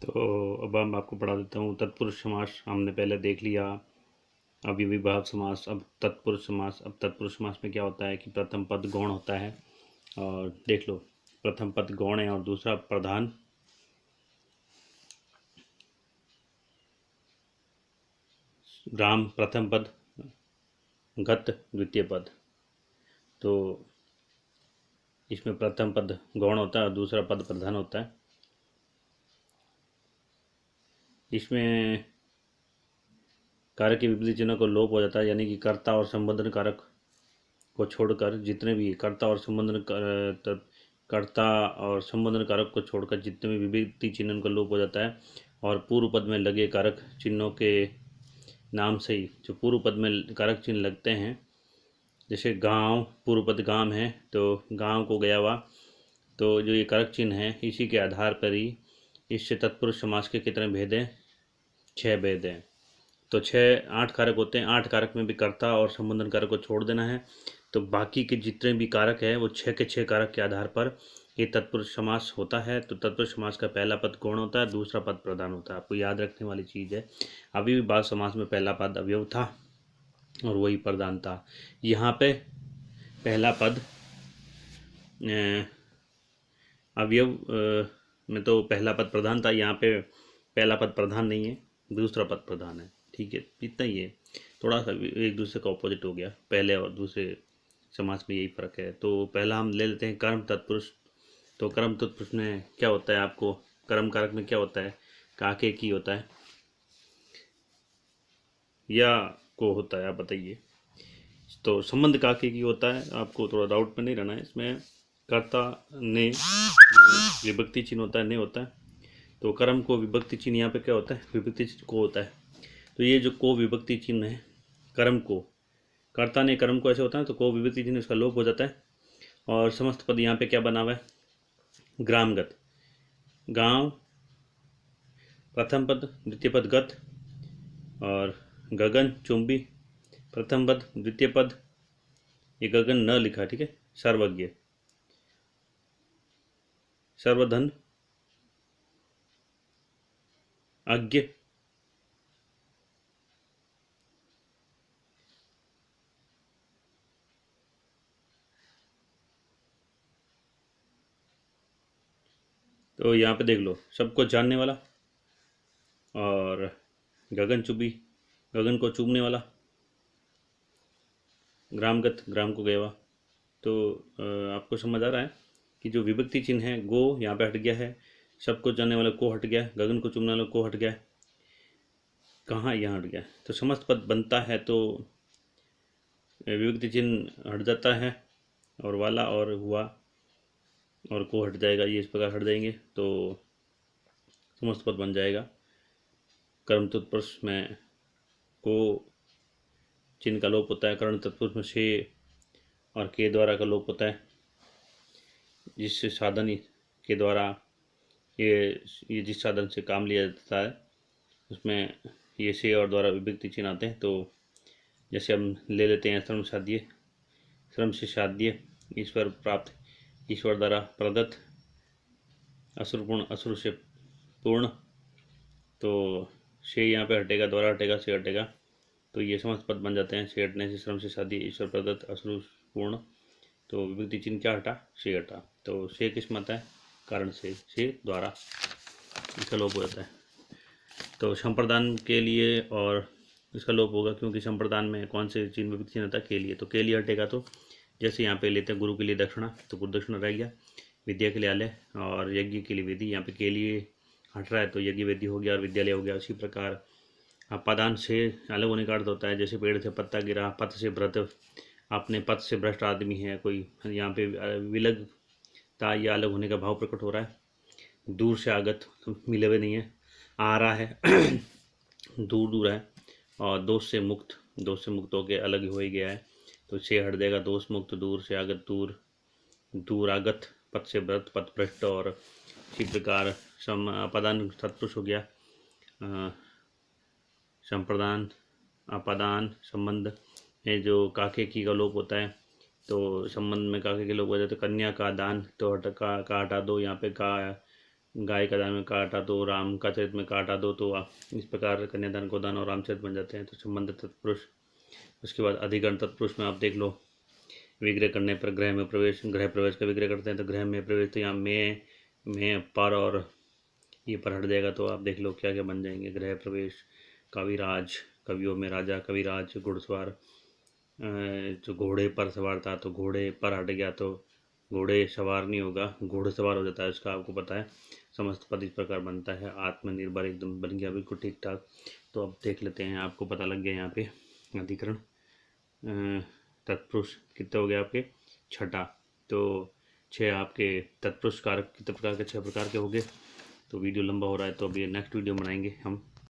तो अब हम आपको पढ़ा देता हूँ तत्पुरुष समास। हमने पहले देख लिया अव्ययीभाव समास, अब तत्पुरुष समास। अब तत्पुरुष समास में क्या होता है कि प्रथम पद गौण होता है, और देख लो प्रथम पद गौण है और दूसरा प्रधान। ग्राम प्रथम पद, गत द्वितीय पद। तो इसमें प्रथम पद गौण होता है और दूसरा पद प्रधान होता है। इसमें कारक के विपरीत चिन्ह को लोप हो जाता है, यानी कि कर्ता और संबंधन कारक को छोड़कर जितने भी कर्ता और संबंधन कारक को छोड़कर जितने भी विभक्ति चिन्ह का लोप हो जाता है, और पूर्व पद में लगे कारक चिन्हों के नाम से ही जो पूर्व पद में कारक चिन्ह लगते हैं, जैसे गांव, पूर्व पद गांव है तो गांव को गया हुआ, तो जो ये कारक चिन्ह है इसी के आधार पर ही इससे तत्पुरुष समास के कितने भेद हैं? 6 भेद हैं। तो 8 कारक होते हैं, 8 कारक में भी कर्ता और संबंधन कारक को छोड़ देना है, तो बाकी के जितने भी कारक हैं वो 6 के 6 कारक के आधार पर ये तत्पुरुष समास होता है। तो तत्पुरुष समास का पहला पद गौण होता है, दूसरा पद प्रधान होता है। आपको याद रखने वाली चीज़ है, अव्ययीभाव समास में पहला पद अवयव था और वही प्रधान था। यहाँ पे पहला पद अवयव में तो पहला पद प्रधान था, यहाँ पे पहला पद प्रधान नहीं है, दूसरा पद प्रधान है। ठीक है, इतना ही है, थोड़ा सा एक दूसरे का ऑपोजिट हो गया, पहले और दूसरे समास में यही फर्क है। तो पहला हम ले लेते हैं कर्म तत्पुरुष। तो कर्म तत्पुरुष में क्या होता है? आपको कर्म कारक में क्या होता है? काके की होता है या को होता है, आप बताइए। तो संबंध काके की होता है, आपको थोड़ा डाउट में नहीं रहना है। इसमें कर्ता ने विभक्ति चिन्ह होता है, ने होता है। तो कर्म को विभक्ति चिन्ह यहाँ पे क्या होता है? विभक्ति चिन्ह को होता है। तो ये जो को विभक्ति चिन्ह है, कर्म को, कर्ता ने कर्म को ऐसे होता है तो को विभक्ति चिन्ह इसका लोप हो जाता है। और समस्त पद यहाँ पे क्या बना हुआ है? ग्रामगत, गांव प्रथम पद, द्वितीय पद गत, और गगन चुंबी प्रथम पद, द्वितीय पद, ये गगन न लिखा, ठीक है, सर्वज्ञ, सर्वधन, अज्ञ, तो यहाँ पे देख लो सबको जानने वाला, और गगन चुंबी, गगन को चूमने वाला, ग्रामगत, ग्राम को गया हुआ। तो आपको समझ आ रहा है कि जो विभक्ति चिन्ह है, गो यहाँ पे हट गया है, सबको जानने वाला को हट गया, गगन को चूमने वाला को हट गया, कहाँ? यहाँ हट गया। तो समस्त पद बनता है तो विभक्ति चिन्ह हट जाता है, और वाला और हुआ और को हट जाएगा, ये इस प्रकार हट जाएंगे तो समस्त पद बन जाएगा। कर्म तत्पुरुष में को चिन्ह का लोप होता है, कर्ण तत्पुरुष में से और के द्वारा का लोप होता है, जिस साधन के द्वारा ये जिस साधन से काम लिया जाता है उसमें ये से और द्वारा विभक्ति चिन्ह आते हैं। तो जैसे हम ले लेते हैं श्रम साध्य, श्रम से साध्य, ईश्वर प्राप्त, ईश्वर द्वारा प्रदत्त, असुरपूर्ण, असुर से पूर्ण, तो से यहाँ पे हटेगा, द्वारा हटेगा, से हटेगा, तो ये समस्त पद बन जाते हैं। से हटने से श्रम से साध्य, ईश्वर प्रदत्त, असुर पूर्ण, तो विभक्ति चिन्ह क्या हटा? से हटा। तो से किस में आता है? कारण से द्वारा इसका लोप हो जाता है। तो संप्रदान के लिए और इसका लोप होगा, क्योंकि संप्रदान में कौन से चिन्ह विभक्ति चिन्ह आता है? के लिए, तो के लिए हटेगा। तो जैसे यहाँ पे लेते हैं गुरु के लिए दक्षिणा, तो गुरु दक्षिणा रह गया, विद्या के लिए आलय, और यज्ञ के लिए वेदी, यहाँ पे के लिए हट रहा है तो यज्ञ वेदी हो गया और विद्यालय हो गया। उसी प्रकार अपादान से अलग होने का अर्थ होता है, जैसे पेड़ से पत्ता गिरा, पत से व्रत, अपने पद से भ्रष्ट आदमी है कोई, यहाँ पे विलगता या अलग होने का भाव प्रकट हो रहा है। दूर से आगत, मिले हुए नहीं है, आ रहा है दूर दूर है, और दोष से मुक्त, दोष से मुक्त होकर अलग हो ही गया है, तो से हट जाएगा, दोष मुक्त, दूर से आगत, दूर, दूर आगत, पद से व्रत, पद भ्रष्ट, और इसी प्रकार अपादान तत्पुरुष हो गया, संप्रदान, अपादान, संबंध है जो काके की का लोप होता है, तो संबंध में काके के लोप हो जाते, तो कन्या का दान, तो का हटा दो, यहाँ पे का गाय का दान में काटा दो, राम का चरित्र में काटा दो, तो इस प्रकार कन्यादान गोदान और रामचरित बन जाते हैं। तो संबंध तत्पुरुष। उसके बाद अधिकरण तत्पुरुष में आप देख लो, विग्रह करने पर गृह में प्रवेश, गृह प्रवेश का विग्रह करते हैं तो गृह में प्रवेश, तो यहाँ में पर और ये पर हट जाएगा, तो आप देख लो क्या क्या बन जाएंगे। गृह प्रवेश, कविराज, कवियों में राजा कविराज, घुड़सवार, जो घोड़े पर सवार था तो घोड़े पर हट गया तो घोड़े सवार नहीं होगा, घोड़सवार हो जाता है, उसका आपको पता है। समस्त पद इस प्रकार बनता है। आत्मनिर्भर एकदम बन गया बिल्कुल ठीक ठाक। तो अब देख लेते हैं, आपको पता लग गया यहाँ पे अधिकरण तत्पुरुष कितने हो गए आपके, छठा। तो 6 आपके तत्पुरुष कारक कितने प्रकार के, 6 प्रकार के हो गए। तो वीडियो लंबा हो रहा है, तो अभी नेक्स्ट वीडियो बनाएंगे हम।